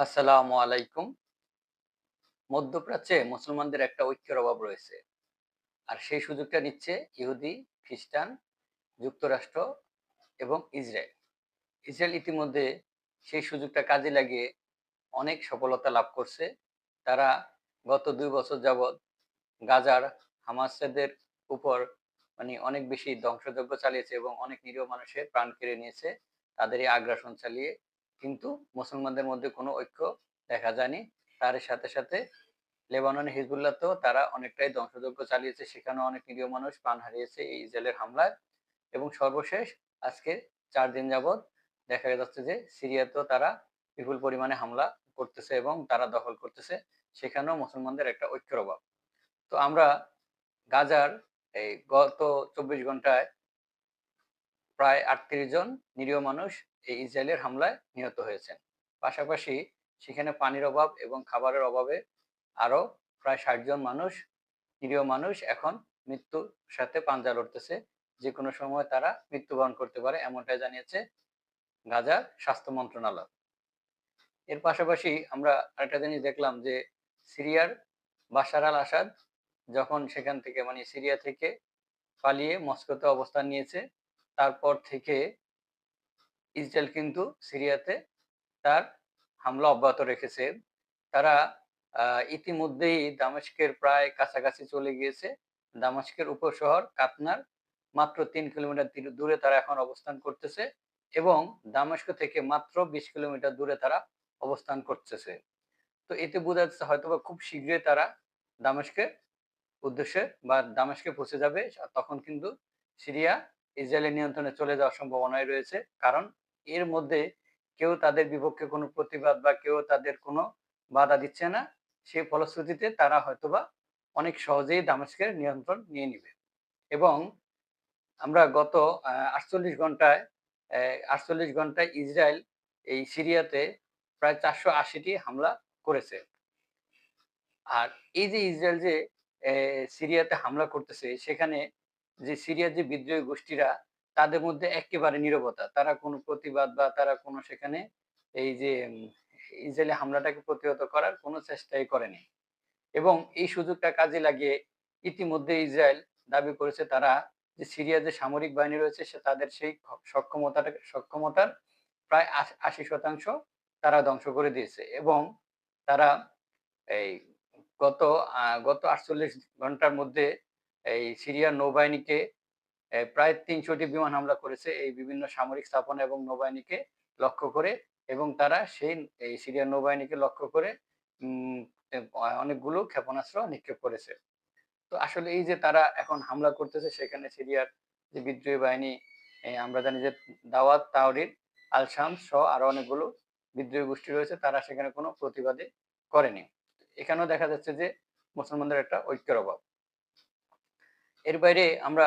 আসসালামু আলাইকুম। মধ্যপ্রাচ্যে মুসলমানদের একটা ঐক্যের অভাব রয়েছে। আর সেই সুযোগটা নিচ্ছে ইহুদি, খ্রিস্টান, যুক্তরাষ্ট্র এবং ইসরায়েল। ইসরায়েল ইতিমধ্যে সেই সুযোগটা কাজে লাগিয়ে অনেক সফলতা লাভ করছে। তারা গত ২ বছর যাবৎ গাজার হামাসেদের উপর অনেক বেশি ধ্বংসযজ্ঞ চালিয়েছে এবং অনেক নিরীহ মানুষের প্রাণ কেড়ে নিয়েছে তাদের এই আগ্রাসন চালিয়ে। কিন্তু মুসলমানদের মধ্যে কোনো ঐক্য দেখা যায়নি। তার সাথে লেবাননের হিজবুল্লাহতেও তারা অনেকটাই ধ্বংসযজ্ঞ চালিয়েছে। সেখানেও অনেক নিরীহ মানুষ প্রাণ হারিয়েছে এই ইসরায়েলের হামলায়। এবং সর্বশেষ আজকে ৪ দিন যাবৎ দেখা যাচ্ছে যে সিরিয়াতেও তারা বিপুল পরিমাণে হামলা করতেছে এবং তারা দখল করতেছে। সেখানেও মুসলমানদের একটা ঐক্যের অভাব। তো আমরা গাজার এই গত ২৪ ঘন্টায় প্রায় ৩৮ জন নিরীহ মানুষ এই ইসরায়েলের হামলায় নিহত হয়েছেন। পাশাপাশি সেখানে পানির অভাব এবং খাবারের অভাবে আরো প্রায় ৬০ জন নিরীহ মানুষ এখন মৃত্যুর সাথে পাঞ্জা লড়তেছে। যেকোনো সময় তারা মৃত্যুবরণ করতে পারে এমনটাই জানিয়েছে গাজার স্বাস্থ্য মন্ত্রণালয়। এর পাশাপাশি আমরা আরেকটা জিনিস দেখলাম যে সিরিয়ার বাশার আল আসাদ যখন সেখান থেকে সিরিয়া থেকে পালিয়ে মস্কোতে অবস্থান নিয়েছে, তারপর থেকে ইসরায়েল কিন্তু সিরিয়াতে তার হামলা অব্যাহত রেখেছে। তারা ইতিমধ্যেই দামেস্কের প্রায় কাছাকাছি চলে গিয়েছে। দামেস্কের উপশহর কাতনার মাত্র ৩ কিলোমিটার দূরে তারা এখন অবস্থান করতেছে এবং দামেস্ক থেকে মাত্র ২০ কিলোমিটার দূরে তারা অবস্থান করতেছে। তো এতে বোঝা যাচ্ছে হয়তোবা খুব শীঘ্রই তারা দামেস্কের উদ্দেশ্যে বা দামেস্কে পৌঁছে যাবে। তখন কিন্তু সিরিয়া ইসরায়েলের নিয়ন্ত্রণে চলে যাওয়ার সম্ভাবনাই রয়েছে। কারণ এর মধ্যে কেউ তাদের বিপক্ষে কোনো প্রতিবাদ বা কেউ তাদের কোনো বাধা দিচ্ছে না। সেই ফলশ্রুতিতে তারা হয়তোবা অনেক সহজেই দামেস্কের নিয়ন্ত্রণ নিয়ে নিবে। এবং আমরা গত ৪৮ ঘন্টায় ৪৮ ঘন্টায় ইসরায়েল এই সিরিয়াতে প্রায় ৪৮০ টি হামলা করেছে। আর এই যে ইসরায়েল যে সিরিয়াতে হামলা করতেছে, সেখানে যে সিরিয়ার যে বিদ্রোহী গোষ্ঠীরা তাদের মধ্যে এক্কেবারে নীরবতা। তারা কোনো প্রতিবাদ বা তারা কোনো সেখানে এই যে ইসরায়েলি হামলাটাকে প্রতিহত করার কোনো চেষ্টাই করেনি। এবং এই সুযোগটা কাজে লাগিয়ে ইতিমধ্যে ইসরায়েল দাবি করেছে তারা যে সিরিয়ার যে সামরিক বাহিনী রয়েছে তাদের সেই সক্ষমতার প্রায় ৮০% তারা ধ্বংস করে দিয়েছে। এবং তারা এই গত গত ৪৮ ঘন্টার মধ্যে এই সিরিয়ার নৌবাহিনীকে প্রায় ৩০০ টি বিমান হামলা করেছে এই বিভিন্ন সামরিক স্থাপনা এবং নৌবাহিনীকে লক্ষ্য করে। এবং তারা এই সিরিয়ার নৌবাহিনীকে লক্ষ্য করে উম অনেকগুলো ক্ষেপণাস্ত্র নিক্ষেপ করেছে। তো আসলে এই যে তারা এখন হামলা করতেছে সেখানে সিরিয়ার যে বিদ্রোহী বাহিনী, আমরা জানি যে দাওয়াত তাহরির আল শামস সহ আরো অনেকগুলো বিদ্রোহী গোষ্ঠী রয়েছে, তারা সেখানে কোনো প্রতিবাদই করেনি। এখানেও দেখা যাচ্ছে যে মুসলমানদের একটা ঐক্যের অভাব। এর বাইরে আমরা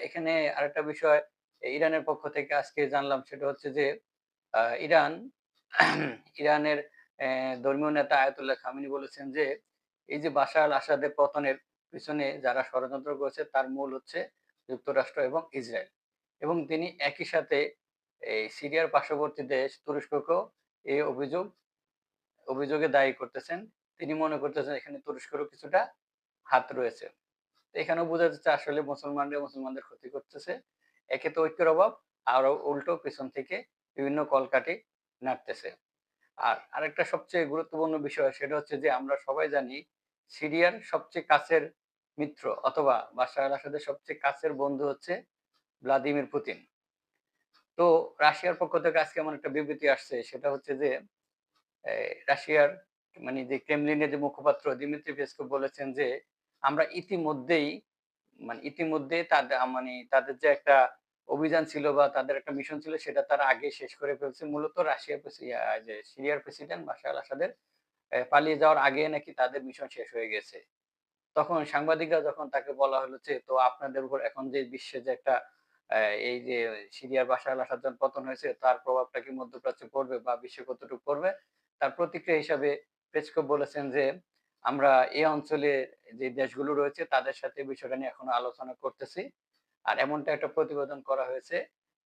এখানে আরেকটা বিষয় ইরানের পক্ষ থেকে আজকে জানলাম, সেটা হচ্ছে যে ইরান ইরানের ধর্মীয় নেতা আয়াতুল্লাহ খামেনি বলেছেন যে এই যে বাশার আল আসাদের পতনের পিছনে যারা ষড়যন্ত্র করেছে তার মূল হচ্ছে যুক্তরাষ্ট্র এবং ইসরায়েল। এবং তিনি একই সাথে এই সিরিয়ার পার্শ্ববর্তী দেশ তুরস্ককেও এই অভিযোগে দায়ী করতেছেন। তিনি মনে করতেছেন এখানে তুরস্কেরও কিছুটা হাত রয়েছে। তো এখানেও বোঝা যাচ্ছে আসলে মুসলমানরা মুসলমানদের ক্ষতি করতেছে। একে তো ঐক্যের অভাব, আরো উল্টো পেছন থেকে বিভিন্ন কলকাঠি নাড়তেছে। আর আরেকটা সবচেয়ে গুরুত্বপূর্ণ বিষয়, সেটা হচ্ছে যে আমরা সবাই জানি সিরিয়ার সবচেয়ে কাছের মিত্র অথবা বাশার আল আসাদের সবচেয়ে কাছের বন্ধু হচ্ছে ভ্লাদিমির পুতিন। তো রাশিয়ার পক্ষ থেকে আজকে এমন একটা বিবৃতি আসছে, সেটা হচ্ছে যে রাশিয়ার যে ক্রেমলিনের যে মুখপাত্র দিমিত্রি পেসকভ বলেছেন যে আমরা ইতিমধ্যেই তাদের যে একটা অভিযান ছিল বা তাদের একটা মিশন ছিল সেটা তারা আগে শেষ করে ফেলছে। মূলত যে সিরিয়ার প্রেসিডেন্ট বাশার আল আসাদের পালিয়ে যাওয়ার আগে নাকি তাদের মিশন শেষ হয়ে গেছে। তখন সাংবাদিকরা যখন তাকে বলা হলো যে, "তো আপনাদের উপর এখন যে বিশ্বে যে একটা এই যে সিরিয়ার বাশার আল আসাদ যখন পতন হয়েছে তার প্রভাবটা কি মধ্যপ্রাচ্যে পড়বে বা বিশ্বে কতটুকু পড়বে?" তার প্রতিক্রিয়া হিসাবে পেসকভ বলেছেন যে, "আমরা এই অঞ্চলে যে দেশগুলো রয়েছে তাদের সাথে বিষয়টা নিয়ে এখনো আলোচনা করতেছি।" আর এমনটা একটা প্রতিবেদন করা হয়েছে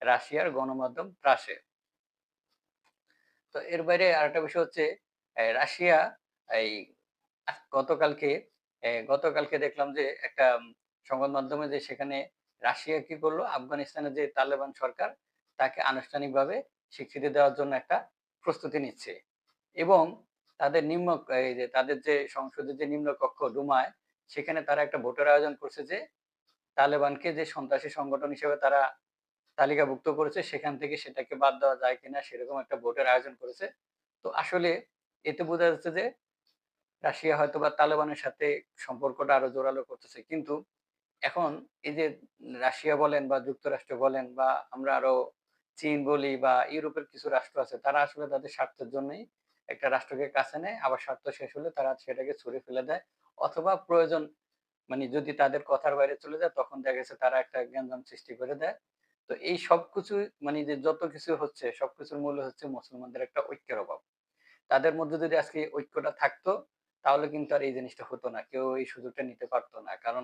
রাশিয়ার গণমাধ্যম তাস এ। তো এর বাইরে আরেকটা বিষয় হচ্ছে রাশিয়া এই গতকালকে গতকালকে দেখলাম যে একটা সংবাদ মাধ্যমে যে সেখানে রাশিয়া কি করলো? আফগানিস্তানের যে তালেবান সরকার তাকে আনুষ্ঠানিকভাবে স্বীকৃতি দেওয়ার জন্য একটা প্রস্তুতি নিচ্ছে। এবং তাদের এই যে তাদের যে সংসদের যে নিম্নকক্ষ ডুমায় সেখানে তারা একটা ভোটের আয়োজন করছে যে তালেবানকে যে সন্ত্রাসী সংগঠন হিসেবে তারা তালিকাভুক্ত করেছে সেখান থেকে সেটাকে বাদ দেওয়া যায় কিনা সেরকম একটা ভোটের আয়োজন করেছে। তো আসলে এতে বোঝা যাচ্ছে যে রাশিয়া হয়তোবা তালেবানের সাথে সম্পর্কটা আরো জোরালো করতেছে। কিন্তু এখন এই যে রাশিয়া বলেন বা যুক্তরাষ্ট্র বলেন বা আমরা আরো চীন বলি বা ইউরোপের কিছু রাষ্ট্র আছে তারা আসলে তাদের স্বার্থের জন্যই একটা রাষ্ট্রকে কাছে নেয়, আবার স্বার্থ শেষ হলে তারা সেটাকে ছুঁড়ে ফেলে দেয়। অথবা প্রয়োজন মানে যদি তাদের কথার বাইরে চলে যায় তখন দেখা গেছে তারা একটা গ্যাঞ্জাম সৃষ্টি করে দেয়। তো এই সবকিছু মানে যে যত কিছু হচ্ছে সবকিছুর মূল হচ্ছে মুসলমানদের একটা ঐক্যের অভাব। তাদের মধ্যে যদি আজকে ঐক্যটা থাকতো তাহলে কিন্তু আর এই জিনিসটা হতো না। কেউ এই সুযোগটা নিতে পারতো না। কারণ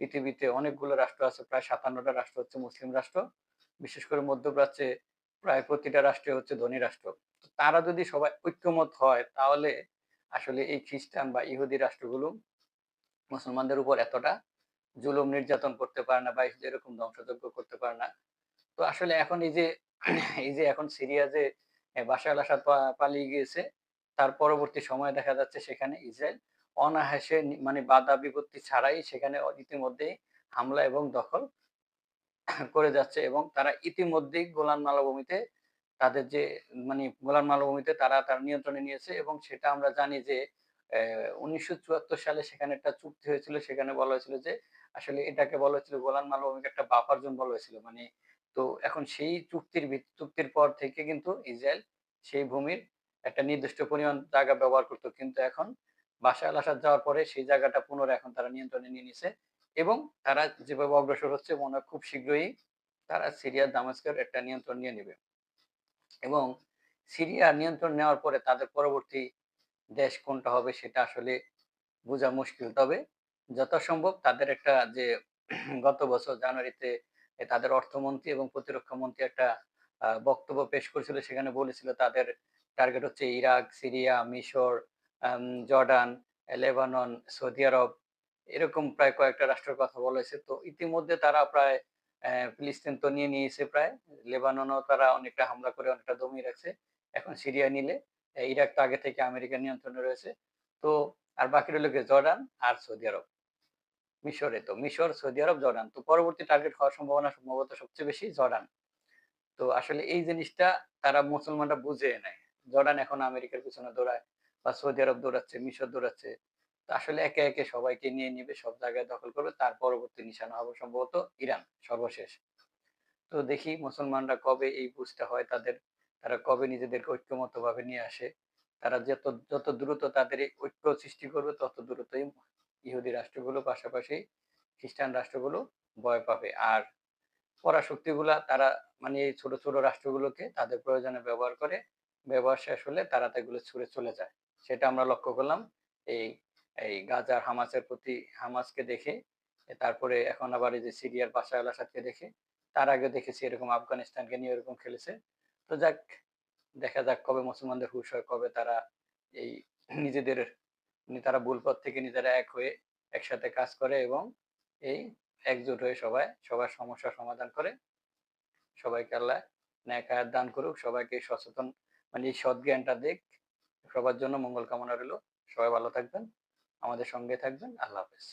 পৃথিবীতে অনেকগুলো রাষ্ট্র আছে। প্রায় ৫৭ টা রাষ্ট্র হচ্ছে মুসলিম রাষ্ট্র। বিশেষ করে মধ্যপ্রাচ্যে প্রায় প্রতিটা রাষ্ট্রই হচ্ছে ধনী রাষ্ট্র। তো তারা যদি সবাই ঐক্যমত হয় তাহলে আসলে এই খ্রিস্টান বা ইহুদি রাষ্ট্রগুলো মুসলমানদের উপর এতটা জুলুম নির্যাতন করতে পারে না বা এরকম ধ্বংসযজ্ঞ করতে পারে না। তো আসলে এখন এই যে এই যে এখন সিরিয়া যে বাশার আল আসাদ পালিয়ে গিয়েছে তার পরবর্তী সময়ে দেখা যাচ্ছে সেখানে ইসরায়েল অনায়াসে মানে বাধা বিপত্তি ছাড়াই সেখানে ইতিমধ্যেই হামলা এবং দখল করে যাচ্ছে এবং তারা ইতিমধ্যেই গোলান মালভূমিতে তাদের যে মানে গোলান মালভূমিতে তারা নিয়ন্ত্রণে নিয়েছে এবং সেটা আমরা জানি যে ১৯৭৪ সালে সেখানে একটা চুক্তি হয়েছিল। সেখানে বলা হয়েছিল যে আসলে এটাকে বলা হয়েছিল গোলান মালভূমিকে একটা বাফার জোন বলা হয়েছিল। মানে তো এখন সেই চুক্তির পর থেকে কিন্তু ইসরায়েল সেই ভূমির একটা নির্দিষ্ট পরিমাণ জায়গা ব্যবহার করত। কিন্তু এখন বাশার আল আসাদ যাওয়ার পরে সেই জায়গাটা পুনরায় এখন তারা নিয়ন্ত্রণে নিয়ে নিছে এবং তারা যেভাবে অগ্রসর হচ্ছে মনে হয় খুব শীঘ্রই তারা সিরিয়ার দামেস্কের একটা নিয়ন্ত্রণ নিয়ে নিবে। এবং সিরিয়া নিয়ন্ত্রণ নেওয়ার পরে তাদের পরবর্তী দেশ কোনটা হবে সেটা আসলে বোঝা মুশকিল। তবে যথাসম্ভব তাদের একটা যে গত বছর জানুয়ারিতে তাদের অর্থমন্ত্রী এবং প্রতিরক্ষা মন্ত্রী একটা বক্তব্য পেশ করেছিল। সেখানে বলেছিল তাদের টার্গেট হচ্ছে ইরাক, সিরিয়া, মিশর, জর্ডান, লেবানন, সৌদি আরব এরকম প্রায় কয়েকটা রাষ্ট্রের কথা বলা হয়েছে। তো ইতিমধ্যে তারা প্রায় ফিলিস্তিন তো নিয়ে নিয়েছে প্রায়। লেবাননেও তারা অনেকটা হামলা করে অনেকটা দমিয়ে রাখছে। এখন সিরিয়া নিলে ইরাক তো আগে থেকে আমেরিকার নিয়ন্ত্রণে রয়েছে। তো আর বাকি রইল কি জর্ডান আর সৌদি আরব। মিশরে তো মিশর, সৌদি আরব, জর্ডান। তো পরবর্তী টার্গেট হওয়ার সম্ভাবনা সম্ভবত সবচেয়ে বেশি জর্ডান। তো আসলে এই জিনিসটা তারা মুসলমানরা বুঝে নেয়। জর্ডান এখন আমেরিকার পিছনে দৌড়ায় বা সৌদি আরব দৌড়াচ্ছে, মিশর দৌড়াচ্ছে। তো আসলে একে, একে সবাইকে নিয়ে নিবে, সব জায়গায় দখল করবে। তার পরবর্তী নিশানা হবে সম্ভবত ইরান সর্বশেষ। তো দেখি মুসলমানরা কবে এই বুঝটা হয় তাদের, তারা কবে নিজেদেরকে ঐক্যমত্যভাবে নিয়ে আসে। তারা যত দ্রুত তাদের এই ঐক্য সৃষ্টি করবে তত দ্রুতই ইহুদি রাষ্ট্রগুলো পাশাপাশি খ্রিস্টান রাষ্ট্রগুলো ভয় পাবে। আর পরাশক্তিগুলা তারা মানে এই ছোট, ছোট রাষ্ট্রগুলোকে তাদের প্রয়োজনে ব্যবহার করে। ব্যবহার শেষ হলে তারা তো এগুলো ছুঁড়ে চলে যায়। সেটা আমরা লক্ষ্য করলাম এই এই গাজার হামাসের প্রতি হামাসকে দেখে। তারপরে এখন আবার এই যে সিরিয়ার বাশার আল আসাদকে দেখে। তার আগে দেখেছি এরকম আফগানিস্তানকে নিয়ে এরকম খেলেছে। তো যাক, দেখা যাক কবে মুসলমানদের হুঁশ হয়, কবে তারা এই নিজেদের তারা ভুল পথ থেকে নিজেরা এক হয়ে একসাথে কাজ করে এবং এই একজোট হয়ে সবার সমস্যার সমাধান করে। সবাইকে আল্লাহ নেক হায়াত দান করুক। সবাইকে সচেতন মানে এই সৎ জ্ঞানটা দিক। সবার জন্য মঙ্গল কামনা রইলো। সবাই ভালো থাকবেন। আমাদের সঙ্গে থাকবেন। আল্লাহ হাফেজ।